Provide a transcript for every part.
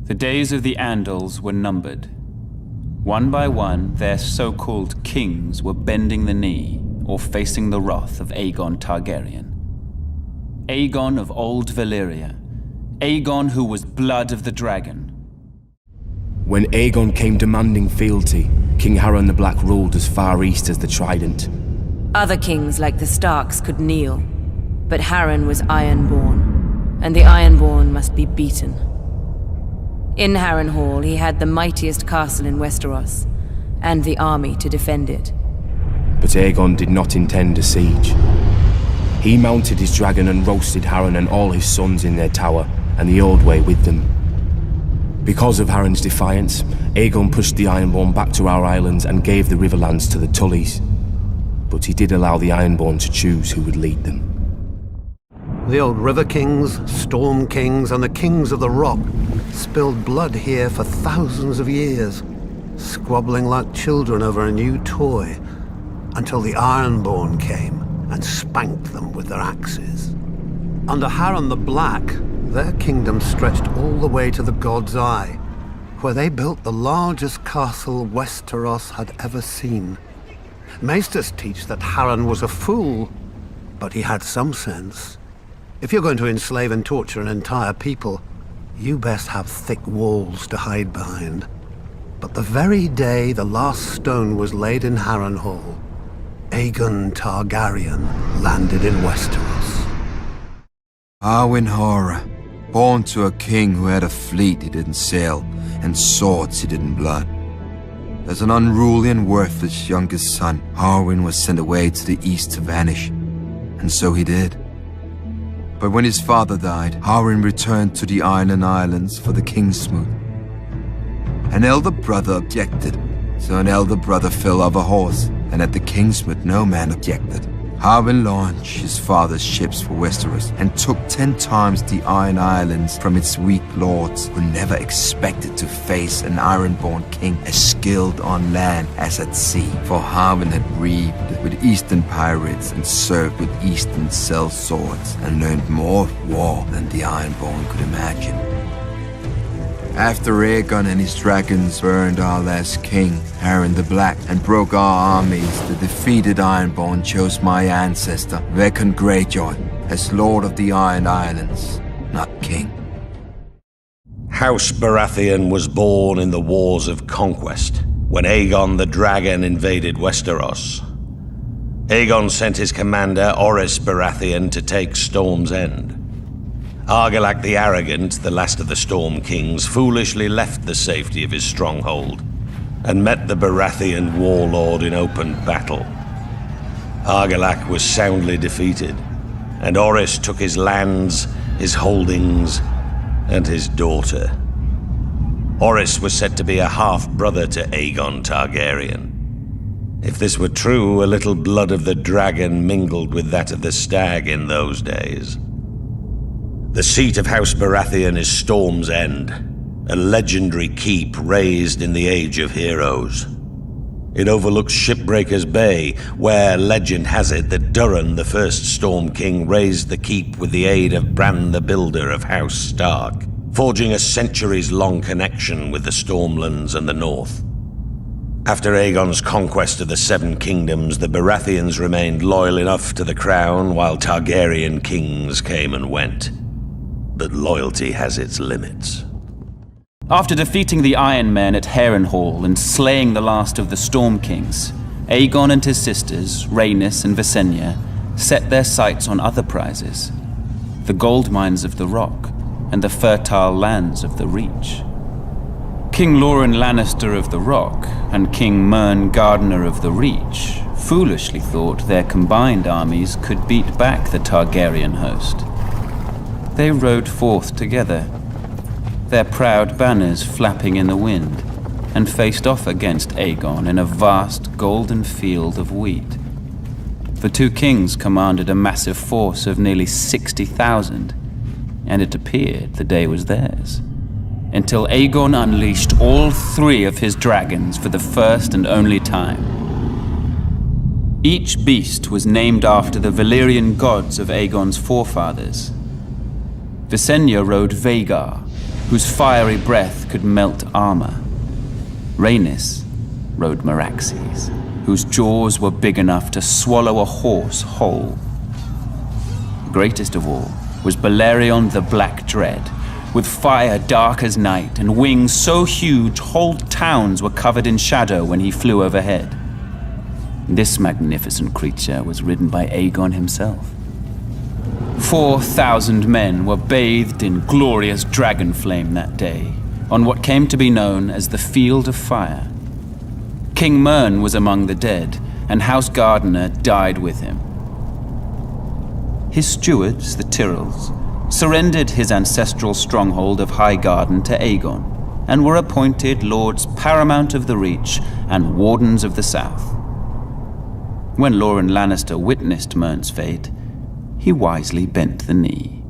The days of the Andals were numbered. One by one, their so-called kings were bending the knee or facing the wrath of Aegon Targaryen. Aegon of old Valyria. Aegon who was blood of the dragon. When Aegon came demanding fealty, King Harren the Black ruled as far east as the Trident. Other kings like the Starks could kneel, but Harren was Ironborn, and the Ironborn must be beaten. In Harrenhal, he had the mightiest castle in Westeros, and the army to defend it. But Aegon did not intend a siege. He mounted his dragon and roasted Harren and all his sons in their tower, and the Ordway with them. Because of Harren's defiance, Aegon pushed the Ironborn back to our islands and gave the Riverlands to the Tullys. But he did allow the Ironborn to choose who would lead them. The old River Kings, Storm Kings, and the Kings of the Rock spilled blood here for thousands of years, squabbling like children over a new toy, until the Ironborn came and spanked them with their axes. Under Harren the Black, their kingdom stretched all the way to the God's Eye, where they built the largest castle Westeros had ever seen. Maesters teach that Harren was a fool, but he had some sense. If you're going to enslave and torture an entire people, you best have thick walls to hide behind. But the very day the last stone was laid in Harrenhal, Aegon Targaryen landed in Westeros. Arwen Horror, born to a king who had a fleet he didn't sail, and swords he didn't blood. As an unruly and worthless youngest son, Arwen was sent away to the east to vanish, and so he did. But when his father died, Arwen returned to the Island Islands for the Kingsmoot. An elder brother objected, so an elder brother fell off a horse, and at the Kingsmoot no man objected. Arwen launched his father's ships for Westeros and took 10 times the Iron Islands from its weak lords, who never expected to face an Ironborn king as skilled on land as at sea. For Arwen had reaved with Eastern pirates and served with Eastern sellswords and learned more of war than the Ironborn could imagine. After Aegon and his dragons burned our last king, Harren the Black, and broke our armies, the defeated Ironborn chose my ancestor, Rickon Greyjoy, as Lord of the Iron Islands, not king. House Baratheon was born in the Wars of Conquest, when Aegon the Dragon invaded Westeros. Aegon sent his commander, Orys Baratheon, to take Storm's End. Argilac the Arrogant, the last of the Storm Kings, foolishly left the safety of his stronghold and met the Baratheon warlord in open battle. Argilac was soundly defeated, and Orys took his lands, his holdings, and his daughter. Orys was said to be a half-brother to Aegon Targaryen. If this were true, a little blood of the dragon mingled with that of the stag in those days. The seat of House Baratheon is Storm's End, a legendary keep raised in the Age of Heroes. It overlooks Shipbreaker's Bay, where legend has it that Durin, the first Storm King, raised the keep with the aid of Bran the Builder of House Stark, forging a centuries-long connection with the Stormlands and the North. After Aegon's conquest of the Seven Kingdoms, the Baratheons remained loyal enough to the crown, while Targaryen kings came and went. But loyalty has its limits. After defeating the Iron Men at Harrenhal and slaying the last of the Storm Kings, Aegon and his sisters, Rhaenys and Visenya, set their sights on other prizes: the gold mines of the Rock and the fertile lands of the Reach. King Loren Lannister of the Rock and King Mern Gardener of the Reach foolishly thought their combined armies could beat back the Targaryen host. They rode forth together, their proud banners flapping in the wind, and faced off against Aegon in a vast golden field of wheat. The two kings commanded a massive force of nearly 60,000, and it appeared the day was theirs, until Aegon unleashed all 3 of his dragons for the first and only time. Each beast was named after the Valyrian gods of Aegon's forefathers. Visenya rode Vhagar, whose fiery breath could melt armor. Rhaenys rode Meraxes, whose jaws were big enough to swallow a horse whole. Greatest of all was Balerion the Black Dread, with fire dark as night and wings so huge whole towns were covered in shadow when he flew overhead. This magnificent creature was ridden by Aegon himself. 4,000 men were bathed in glorious dragon flame that day, on what came to be known as the Field of Fire. King Mern was among the dead, and House Gardener died with him. His stewards, the Tyrells, surrendered his ancestral stronghold of Highgarden to Aegon, and were appointed Lords Paramount of the Reach and Wardens of the South. When Loren Lannister witnessed Mern's fate, he wisely bent the knee.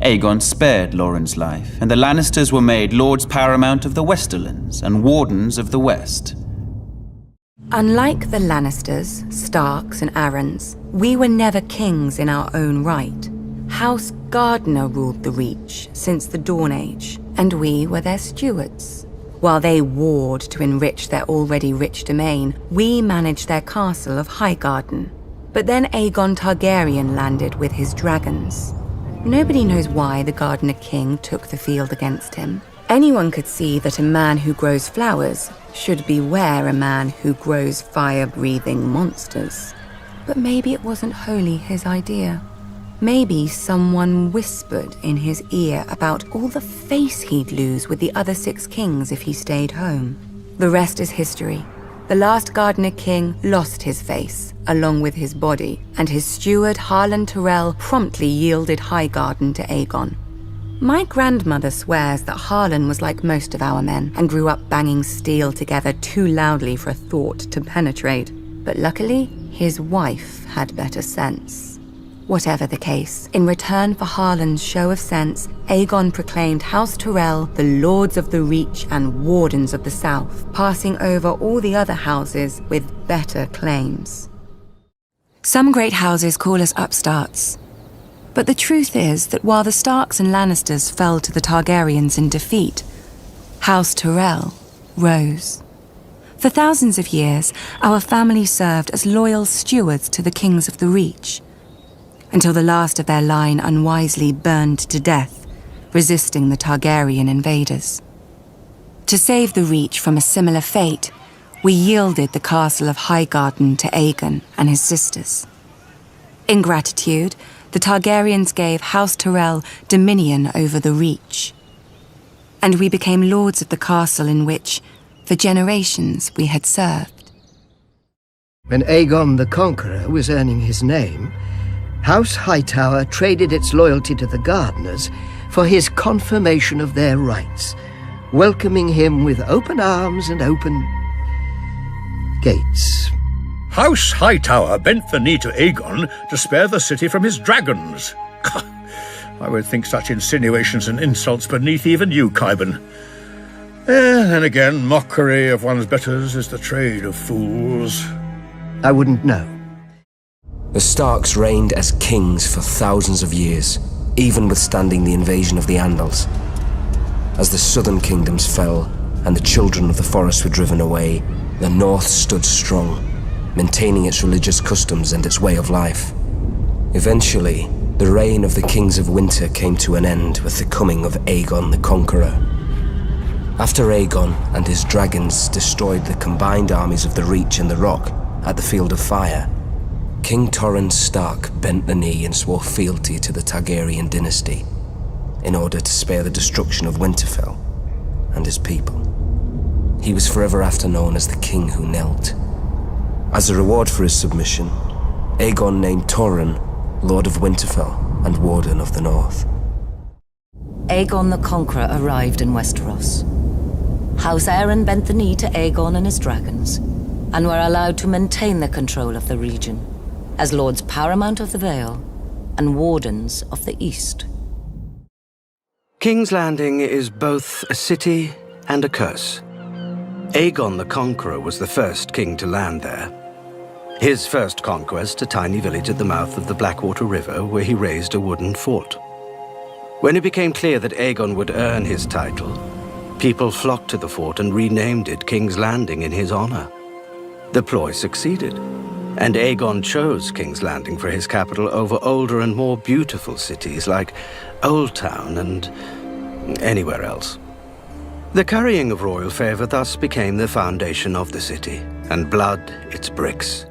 Aegon spared Loren's life, and the Lannisters were made Lords Paramount of the Westerlands and Wardens of the West. Unlike the Lannisters, Starks, and Arryns, we were never kings in our own right. House Gardener ruled the Reach since the Dawn Age, and we were their stewards. While they warred to enrich their already rich domain, we managed their castle of Highgarden. But then Aegon Targaryen landed with his dragons. Nobody knows why the Gardener King took the field against him. Anyone could see that a man who grows flowers should beware a man who grows fire-breathing monsters. But maybe it wasn't wholly his idea. Maybe someone whispered in his ear about all the face he'd lose with the other 6 kings if he stayed home. The rest is history. The last Gardener King lost his face, along with his body, and his steward Harlan Tyrell promptly yielded Highgarden to Aegon. My grandmother swears that Harlan was like most of our men and grew up banging steel together too loudly for a thought to penetrate. But luckily, his wife had better sense. Whatever the case, in return for Harlan's show of sense, Aegon proclaimed House Tyrell the Lords of the Reach and Wardens of the South, passing over all the other houses with better claims. Some great houses call us upstarts. But the truth is that while the Starks and Lannisters fell to the Targaryens in defeat, House Tyrell rose. For thousands of years, our family served as loyal stewards to the kings of the Reach, until the last of their line unwisely burned to death, resisting the Targaryen invaders. To save the Reach from a similar fate, we yielded the castle of Highgarden to Aegon and his sisters. In gratitude, the Targaryens gave House Tyrell dominion over the Reach, and we became lords of the castle in which, for generations, we had served. When Aegon the Conqueror was earning his name, House Hightower traded its loyalty to the Gardeners for his confirmation of their rights, welcoming him with open arms and open gates. House Hightower bent the knee to Aegon to spare the city from his dragons. I would think such insinuations and insults beneath even you, Qyburn. Then again, mockery of one's betters is the trade of fools. I wouldn't know. The Starks reigned as kings for thousands of years, even withstanding the invasion of the Andals. As the southern kingdoms fell and the children of the forest were driven away, the North stood strong, maintaining its religious customs and its way of life. Eventually, the reign of the Kings of Winter came to an end with the coming of Aegon the Conqueror. After Aegon and his dragons destroyed the combined armies of the Reach and the Rock at the Field of Fire, King Torrhen Stark bent the knee and swore fealty to the Targaryen dynasty in order to spare the destruction of Winterfell and his people. He was forever after known as the King Who Knelt. As a reward for his submission, Aegon named Torrhen Lord of Winterfell and Warden of the North. Aegon the Conqueror arrived in Westeros. House Arryn bent the knee to Aegon and his dragons, and were allowed to maintain their control of the region as Lords Paramount of the Vale and Wardens of the East. King's Landing is both a city and a curse. Aegon the Conqueror was the first king to land there. His first conquest, a tiny village at the mouth of the Blackwater River where he raised a wooden fort. When it became clear that Aegon would earn his title, people flocked to the fort and renamed it King's Landing in his honor. The ploy succeeded, and Aegon chose King's Landing for his capital over older and more beautiful cities like Old Town and anywhere else. The carrying of royal favor thus became the foundation of the city, and blood its bricks.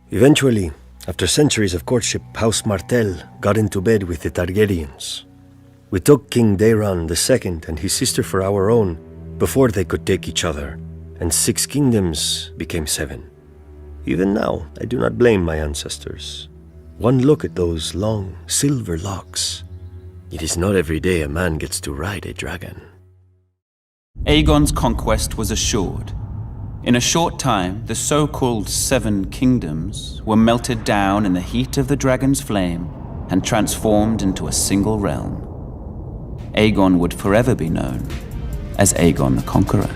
Eventually, after centuries of courtship, House Martell got into bed with the Targaryens. We took King Daeron II and his sister for our own before they could take each other, and 6 kingdoms became 7. Even now, I do not blame my ancestors. One look at those long, silver locks. It is not every day a man gets to ride a dragon. Aegon's conquest was assured. In a short time, the so-called 7 kingdoms were melted down in the heat of the dragon's flame and transformed into a single realm. Aegon would forever be known as Aegon the Conqueror.